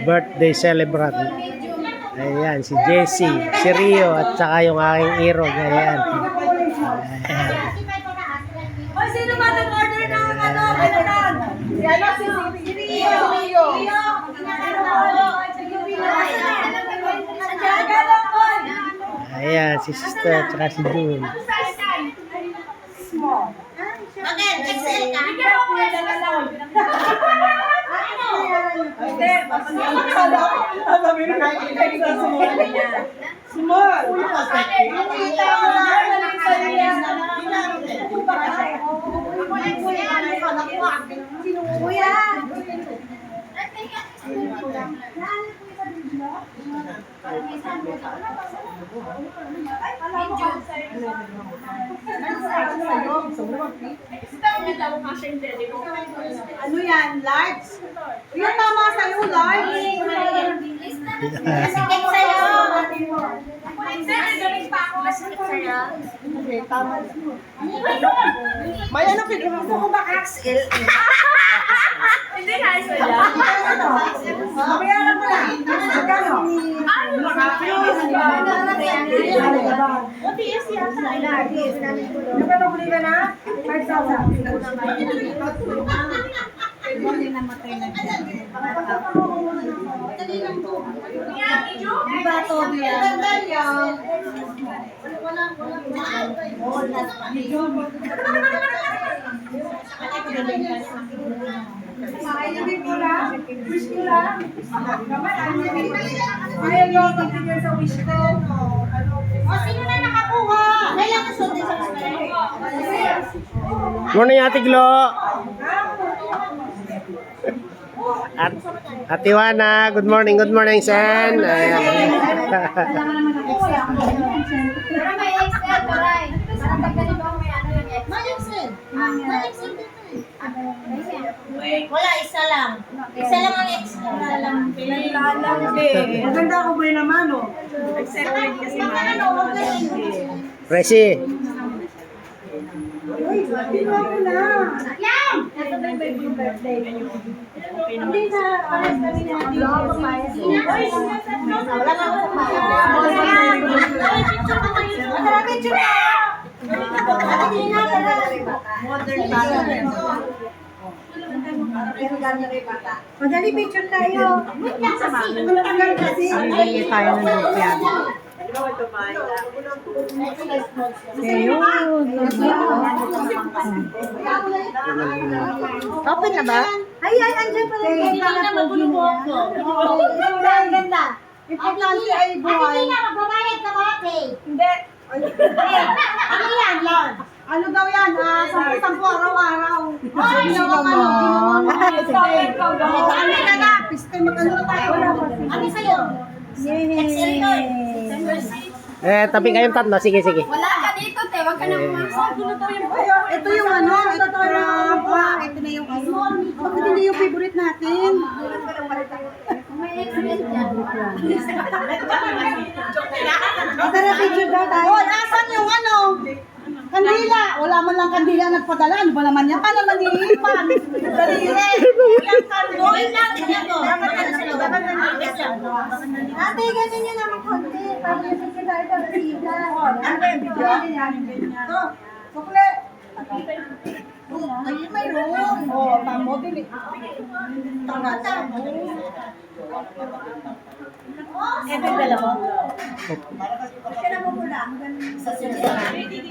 Birthday celebrant. Ayan, si Jessie, si Rio, at saka yung aking irog. Ayan. O, sino ba nag-order ng ano? Kailangan? Si Rio. Ayan, si sister, at saka si June. Bakit? Excel ka? Small. Ano yan? Large? Yan tama sa'yo, large. Masikip sa'yo. Okay, tama. May ano ka? Gusto ko ba XL? Hindi nga sa'yo. Mabayaran mo na. Magkano? Nagpapabuli ka na? 5,000. Diba to diyan? Ay, yung pula? Wish ko lang? Ayaw yung pagtigil sa wish ko. O, sino na nakakuha? Kailangan sundin sa Morning, Ate Glo. At Iwana, good morning, Sen. Ayan. Pero may XL, Toray. Parang pagkalim ba may ano yung XL? May Excel. May XL dito eh. Wala, isa lang. Isa lang ang XL. Isa lang. Maganda ako ba naman, no? Accepted kasi Presi. Uy, binuha ko na. Yan! Ito ba yung birthday? Hindi na, parang kami na natin. Wala nga ako sa bahay. Matara picture na! Modern talent. Madali picture tayo. Tagal kasi. Hindi tayo ng lupyan. Open na ba? Ay, andyan pala. Hindi na mabulubog ko. Ang ganda. Importante ay buhay. Hindi na magbabayad ka ba, Kay? Hindi. Ano yan, Lord? Ano daw yan? Sampu araw-araw. Ay, Ginawang ano? Ginawang ano ka na? Piste, mag-ano na tayo? Ano sa'yo? XL Lord. Tabi kayong tatlo. Sige. Wala ka dito, te. Huwag ka nang umasok. Ito yung ano? Ito na yung ano? Bakit hindi yung favorite natin? May XL dyan. Tara, picture daw tayo. Oh, nasan yung ano? Kandila. Wala man lang kandila nagpadala. Ano ba naman yan? Paano manilipan? Daliri. Going lang, tingnan mo. Ate, ganyan yun naman konti. Para yung secretary ka resita. Ano yung bigyan? Ito. Sukle. Ay, mayroon. Oh, tamo din eh. Tama. Ito yung dalawa. Kasi na mo mula. Sa secretary.